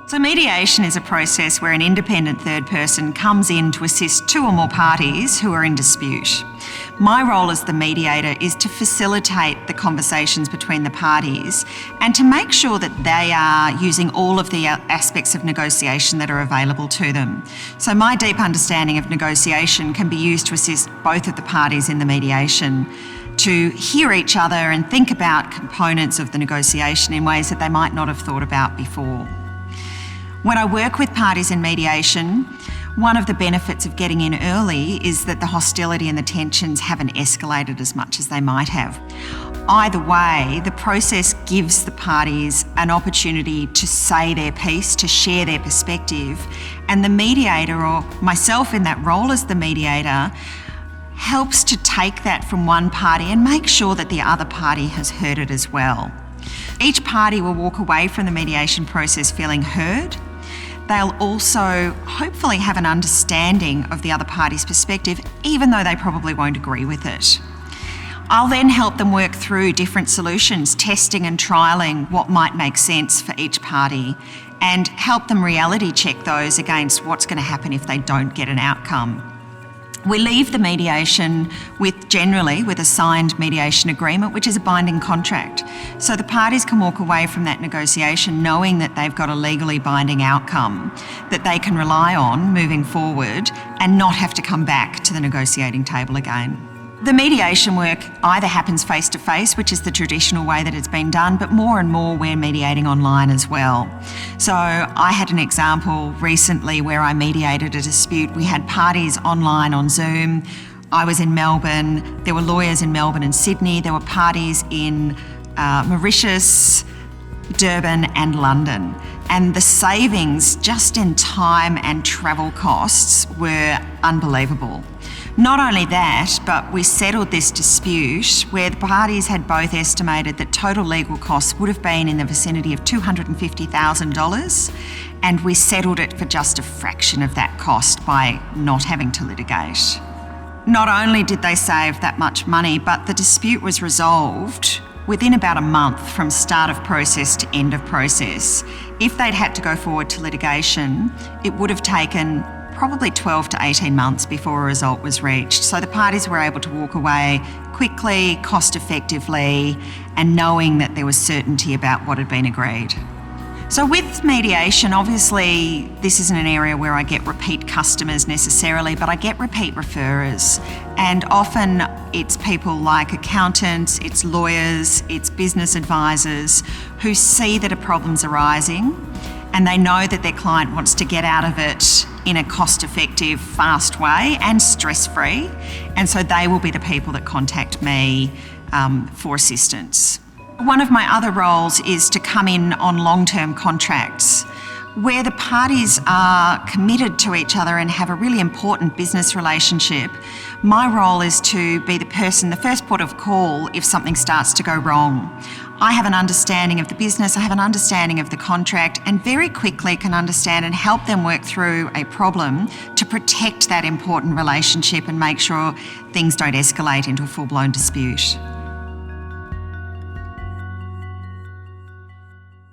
So mediation is a process where an independent third person comes in to assist two or more parties who are in dispute. My role as the mediator is to facilitate the conversations between the parties and to make sure that they are using all of the aspects of negotiation that are available to them. So my deep understanding of negotiation can be used to assist both of the parties in the mediation to hear each other and think about components of the negotiation in ways that they might not have thought about before. When I work with parties in mediation, one of the benefits of getting in early is that the hostility and the tensions haven't escalated as much as they might have. Either way, the process gives the parties an opportunity to say their piece, to share their perspective, and the mediator, or myself in that role as the mediator, helps to take that from one party and make sure that the other party has heard it as well. Each party will walk away from the mediation process feeling heard. They'll also hopefully have an understanding of the other party's perspective, even though they probably won't agree with it. I'll then help them work through different solutions, testing and trialling what might make sense for each party, and help them reality check those against what's going to happen if they don't get an outcome. We leave the mediation generally with a signed mediation agreement, which is a binding contract. So the parties can walk away from that negotiation knowing that they've got a legally binding outcome that they can rely on moving forward and not have to come back to the negotiating table again. The mediation work either happens face-to-face, which is the traditional way that it's been done, but more and more we're mediating online as well. So I had an example recently where I mediated a dispute. We had parties online on Zoom. I was in Melbourne. There were lawyers in Melbourne and Sydney. There were parties in Mauritius, Durban and London. And the savings just in time and travel costs were unbelievable. Not only that, but we settled this dispute where the parties had both estimated that total legal costs would have been in the vicinity of $250,000, and we settled it for just a fraction of that cost by not having to litigate. Not only did they save that much money, but the dispute was resolved within about a month from start of process to end of process. If they'd had to go forward to litigation, it would have taken probably 12 to 18 months before a result was reached. So the parties were able to walk away quickly, cost effectively, and knowing that there was certainty about what had been agreed. So with mediation, obviously this isn't an area where I get repeat customers necessarily, but I get repeat referrers. And often it's people like accountants, it's lawyers, it's business advisors who see that a problem's arising and they know that their client wants to get out of it in a cost-effective, fast way and stress-free. And so they will be the people that contact me for assistance. One of my other roles is to come in on long-term contracts where the parties are committed to each other and have a really important business relationship. My role is to be the first port of call if something starts to go wrong. I have an understanding of the business, I have an understanding of the contract, and very quickly can understand and help them work through a problem to protect that important relationship and make sure things don't escalate into a full-blown dispute.